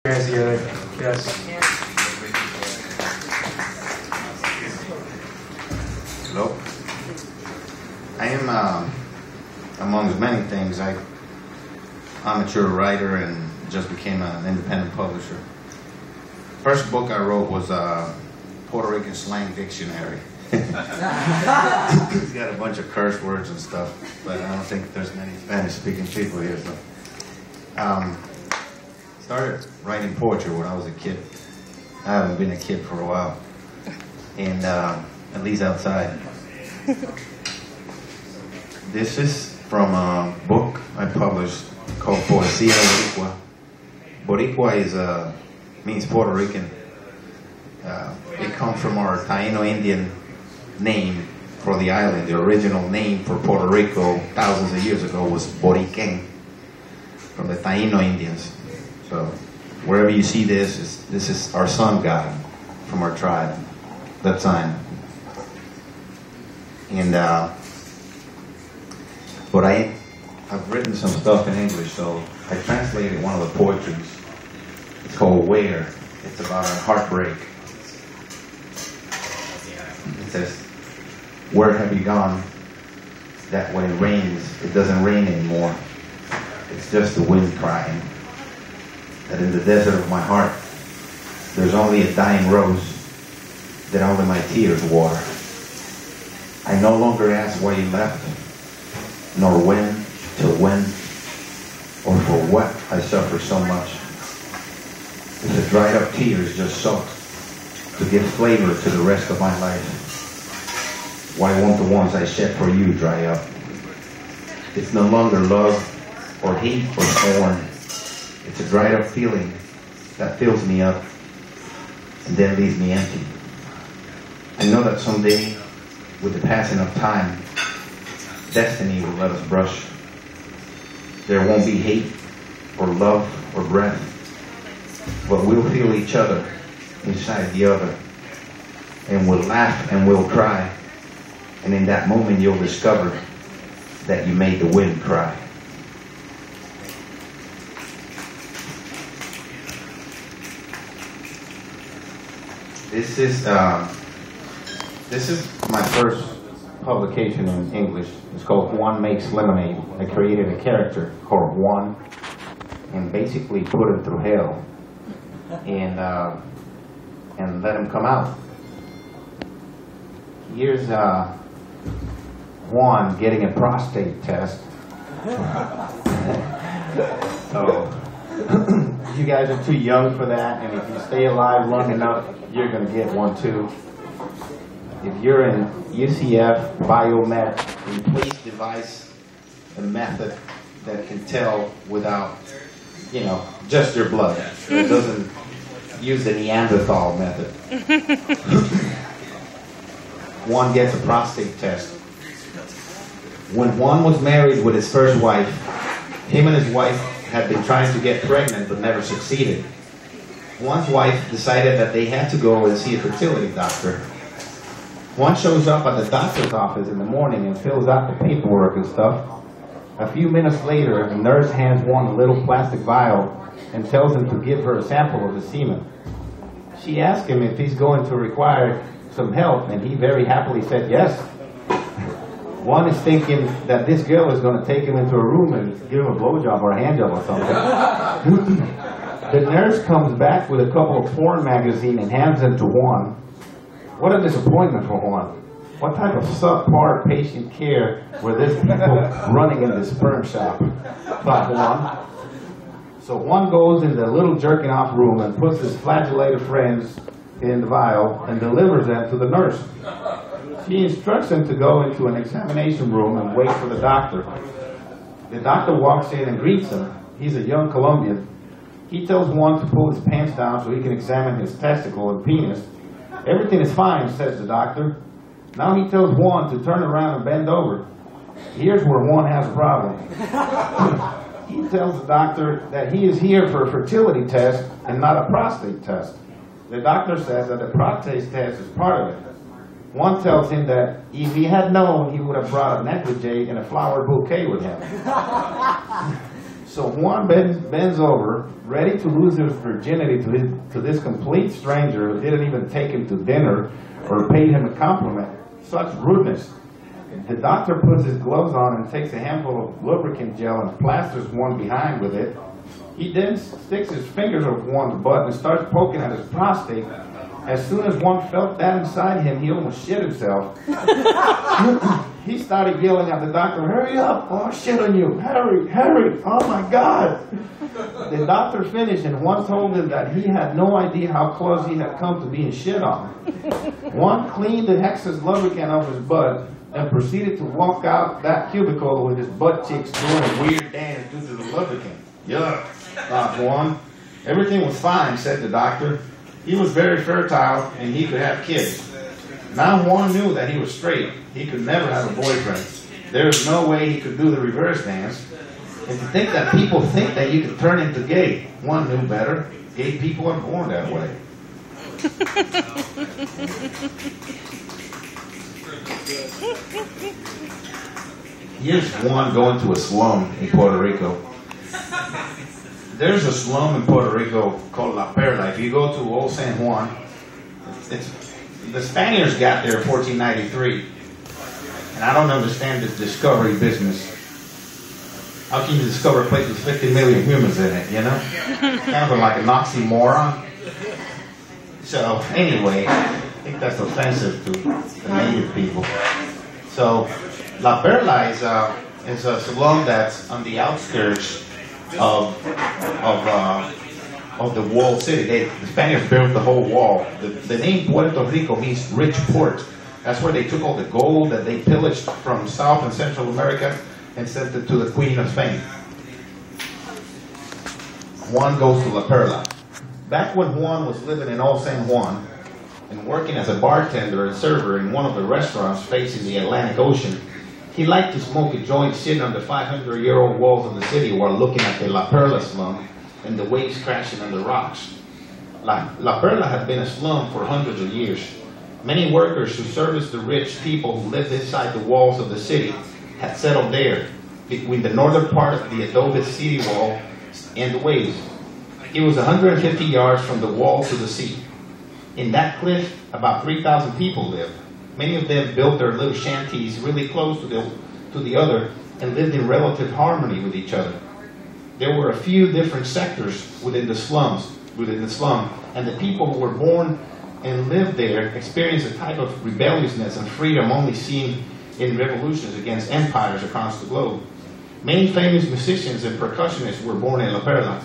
Guys together. Yes. Hello. I am, amongst many things, I'm amateur writer and just became an independent publisher. First book I wrote was a Puerto Rican slang dictionary. It's got a bunch of curse words and stuff, but I don't think there's many Spanish-speaking people here. So, started writing poetry when I was a kid. I haven't been a kid for a while, and at least outside. This is from a book I published called Poesía Boricua. Boricua is means Puerto Rican. It comes from our Taino Indian name for the island. The original name for Puerto Rico thousands of years ago was Boriquen, from the Taino Indians. So wherever you see this is our sun god from our tribe, that sign. And but I've written some stuff in English, so I translated one of the poetries. It's called Where. It's about a heartbreak. It says, where have you gone that when it rains, it doesn't rain anymore? It's just the wind crying. That in the desert of my heart, there's only a dying rose that only my tears water. I no longer ask why you left, nor when, till when, or for what I suffer so much. It's the dried up tears just soaked to give flavor to the rest of my life. Why won't the ones I shed for you dry up? It's no longer love, or hate, or scorn. It's a dried up feeling that fills me up and then leaves me empty. I know that someday, with the passing of time, destiny will let us brush. There won't be hate or love or breath, but we'll feel each other inside the other, and we'll laugh and we'll cry, and in that moment you'll discover that you made the wind cry. This is my first publication in English. It's called Juan Makes Lemonade. I created a character called Juan and basically put him through hell and let him come out. Here's Juan getting a prostate test. So you guys are too young for that, and if you stay alive long enough, you're going to get one too. If you're in UCF, biomed, then please devise a method that can tell without, just your blood. It doesn't use the Neanderthal method. Juan gets a prostate test. When Juan was married with his first wife, him and his wife had been trying to get pregnant but never succeeded. Juan's wife decided that they had to go and see a fertility doctor. Juan shows up at the doctor's office in the morning and fills out the paperwork and stuff. A few minutes later, the nurse hands Juan a little plastic vial and tells him to give her a sample of the semen. She asked him if he's going to require some help, and he very happily said yes. Juan is thinking that this girl is going to take him into a room and give him a blowjob or a handjob or something. The nurse comes back with a couple of porn magazines and hands them to Juan. What a disappointment for Juan. What type of subpar patient care were these people running in the sperm shop? Thought Juan. So Juan goes in the little jerking off room and puts his flagellated friends in the vial and delivers them to the nurse. She instructs him to go into an examination room and wait for the doctor. The doctor walks in and greets him. He's a young Colombian. He tells Juan to pull his pants down so he can examine his testicle and penis. Everything is fine, says the doctor. Now he tells Juan to turn around and bend over. Here's where Juan has a problem. He tells the doctor that he is here for a fertility test and not a prostate test. The doctor says that the prostate test is part of it. Juan tells him that if he had known, he would have brought a negligee and a flower bouquet with him. So Juan bends over, ready to lose his virginity to this complete stranger who didn't even take him to dinner or paid him a compliment. Such rudeness. The doctor puts his gloves on and takes a handful of lubricant gel and plasters Juan behind with it. He then sticks his fingers up Juan's butt and starts poking at his prostate. As soon as Juan felt that inside him, he almost shit himself. He started yelling at the doctor, "Hurry up, oh shit on you, hurry, hurry, oh my God." The doctor finished and Juan told him that he had no idea how close he had come to being shit on. Juan cleaned the excess lubricant off his butt and proceeded to walk out that cubicle with his butt cheeks doing a weird dance due to the lubricant. Yuck, thought Juan. Everything was fine, said the doctor. He was very fertile and he could have kids. Now Juan knew that he was straight. He could never have a boyfriend. There was no way he could do the reverse dance. And to think that people think that you can turn into gay, Juan knew better. Gay people are born that way. Here's Juan going to a slum in Puerto Rico. There's a slum in Puerto Rico called La Perla. If you go to Old San Juan, the Spaniards got there in 1493. And I don't understand this discovery business. How can you discover a place with 50 million humans in it, you know? Kind of like an oxymoron. So, anyway, I think that's offensive to the native people. So, La Perla is a slum that's on the outskirts of the walled city. The Spaniards built the whole wall. The name Puerto Rico means rich port. That's where they took all the gold that they pillaged from South and Central America and sent it to the Queen of Spain. Juan goes to La Perla. Back when Juan was living in Old San Juan and working as a bartender and server in one of the restaurants facing the Atlantic Ocean, he liked to smoke a joint sitting on the 500-year-old walls of the city while looking at the La Perla slum and the waves crashing on the rocks. La Perla had been a slum for hundreds of years. Many workers who serviced the rich people who lived inside the walls of the city had settled there, between the northern part of the adobe city wall and the waves. It was 150 yards from the wall to the sea. In that cliff, about 3,000 people lived. Many of them built their little shanties really close to the other and lived in relative harmony with each other. There were a few different sectors within the slum, and the people who were born and lived there experienced a type of rebelliousness and freedom only seen in revolutions against empires across the globe. Many famous musicians and percussionists were born in La Perla.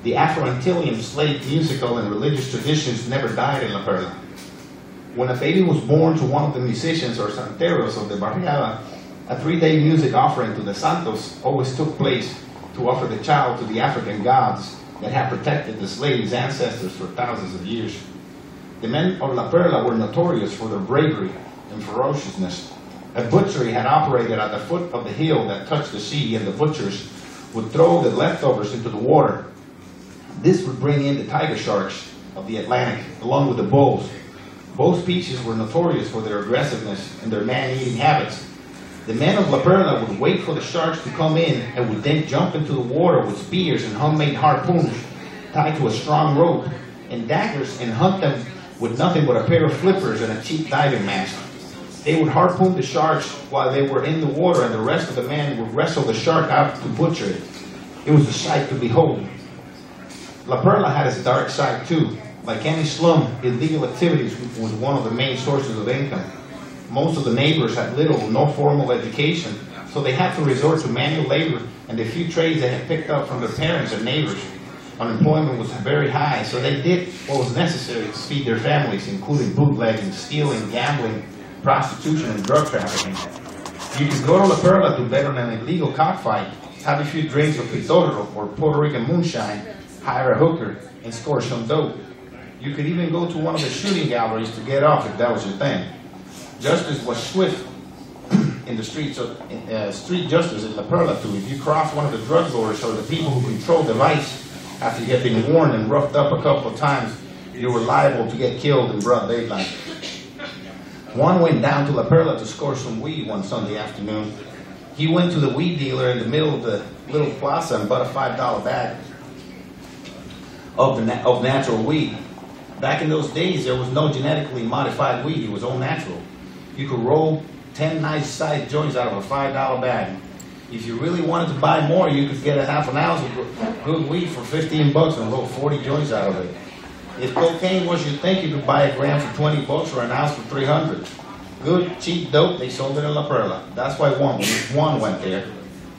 The Afro-Antillean slave musical and religious traditions never died in La Perla. When a baby was born to one of the musicians or santeros of the barriada, a 3-day music offering to the santos always took place to offer the child to the African gods that had protected the slave's ancestors for thousands of years. The men of La Perla were notorious for their bravery and ferociousness. A butchery had operated at the foot of the hill that touched the sea, and the butchers would throw the leftovers into the water. This would bring in the tiger sharks of the Atlantic, along with the bulls. Both species were notorious for their aggressiveness and their man-eating habits. The men of La Perla would wait for the sharks to come in and would then jump into the water with spears and homemade harpoons tied to a strong rope and daggers and hunt them with nothing but a pair of flippers and a cheap diving mask. They would harpoon the sharks while they were in the water, and the rest of the men would wrestle the shark out to butcher it. It was a sight to behold. La Perla had its dark side too. Like any slum, illegal activities was one of the main sources of income. Most of the neighbors had little or no formal education, so they had to resort to manual labor and the few trades they had picked up from their parents and neighbors. Unemployment was very high, so they did what was necessary to feed their families, including bootlegging, stealing, gambling, prostitution, and drug trafficking. You could go to La Perla to bet on an illegal cockfight, have a few drinks of pitorro or Puerto Rican moonshine, hire a hooker, and score some dope. You could even go to one of the shooting galleries to get off if that was your thing. Justice was swift in the streets of street justice in La Perla too. If you crossed one of the drug lords or the people who controlled the vice after you had been warned and roughed up a couple of times, you were liable to get killed in broad daylight. Juan went down to La Perla to score some weed one Sunday afternoon. He went to the weed dealer in the middle of the little plaza and bought a $5 bag of natural weed. Back in those days, there was no genetically modified weed. It was all natural. You could roll 10 nice-sized joints out of a $5 bag. If you really wanted to buy more, you could get a half an ounce of good weed for 15 bucks and roll 40 joints out of it. If cocaine was your thing, you could buy a gram for 20 bucks or an ounce for 300. Good, cheap dope, they sold it in La Perla. That's why Juan went there.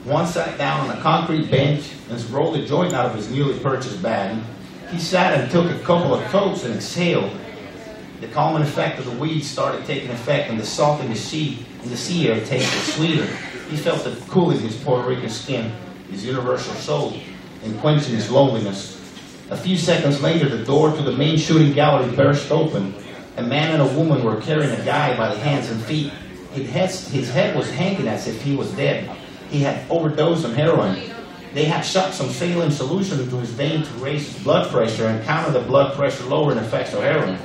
Juan sat down on a concrete bench and rolled a joint out of his newly purchased bag. He sat and took a couple of totes and exhaled. The calming effect of the weed started taking effect, and the salt in the sea air tasted sweeter. He felt the cooling his Puerto Rican skin, his universal soul, and quenching his loneliness. A few seconds later, the door to the main shooting gallery burst open. A man and a woman were carrying a guy by the hands and feet. His head was hanging as if he was dead. He had overdosed on heroin. They had shot some saline solution into his vein to raise his blood pressure and counter the blood pressure lowering effects of heroin.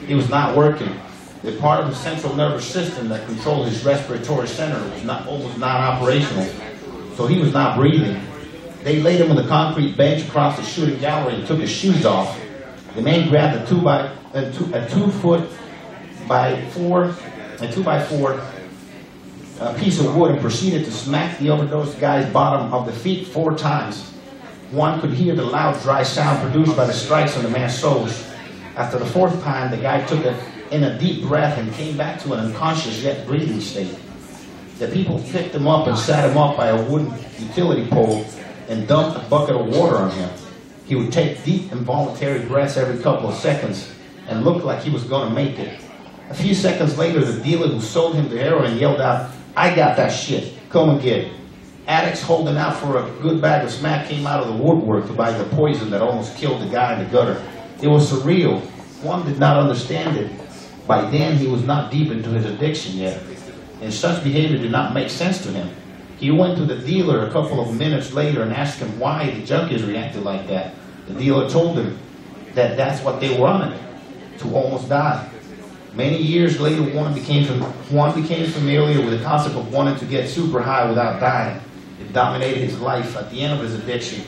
It was not working. The part of the central nervous system that controlled his respiratory center was almost non-operational, so he was not breathing. They laid him on the concrete bench across the shooting gallery and took his shoes off. The man grabbed a 2 by 4 piece of wood and proceeded to smack the overdosed guy's bottom of the feet 4 times. One could hear the loud, dry sound produced by the strikes on the man's soles. After the 4th time, the guy took in a deep breath and came back to an unconscious yet breathing state. The people picked him up and sat him up by a wooden utility pole and dumped a bucket of water on him. He would take deep, involuntary breaths every couple of seconds and looked like he was going to make it. A few seconds later, the dealer who sold him the heroin yelled out, "I got that shit. Come and get it." Addicts holding out for a good bag of smack came out of the woodwork to buy the poison that almost killed the guy in the gutter. It was surreal. Juan did not understand it. By then, he was not deep into his addiction yet, and such behavior did not make sense to him. He went to the dealer a couple of minutes later and asked him why the junkies reacted like that. The dealer told him that that's what they wanted, to almost die. Many years later, Juan became familiar with the concept of wanting to get super high without dying. It dominated his life at the end of his addiction.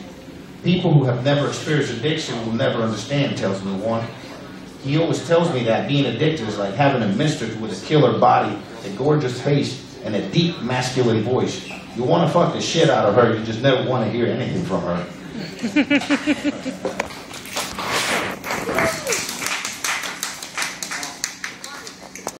People who have never experienced addiction will never understand, tells me Juan. He always tells me that being addicted is like having a mistress with a killer body, a gorgeous face, and a deep masculine voice. You want to fuck the shit out of her, you just never want to hear anything from her.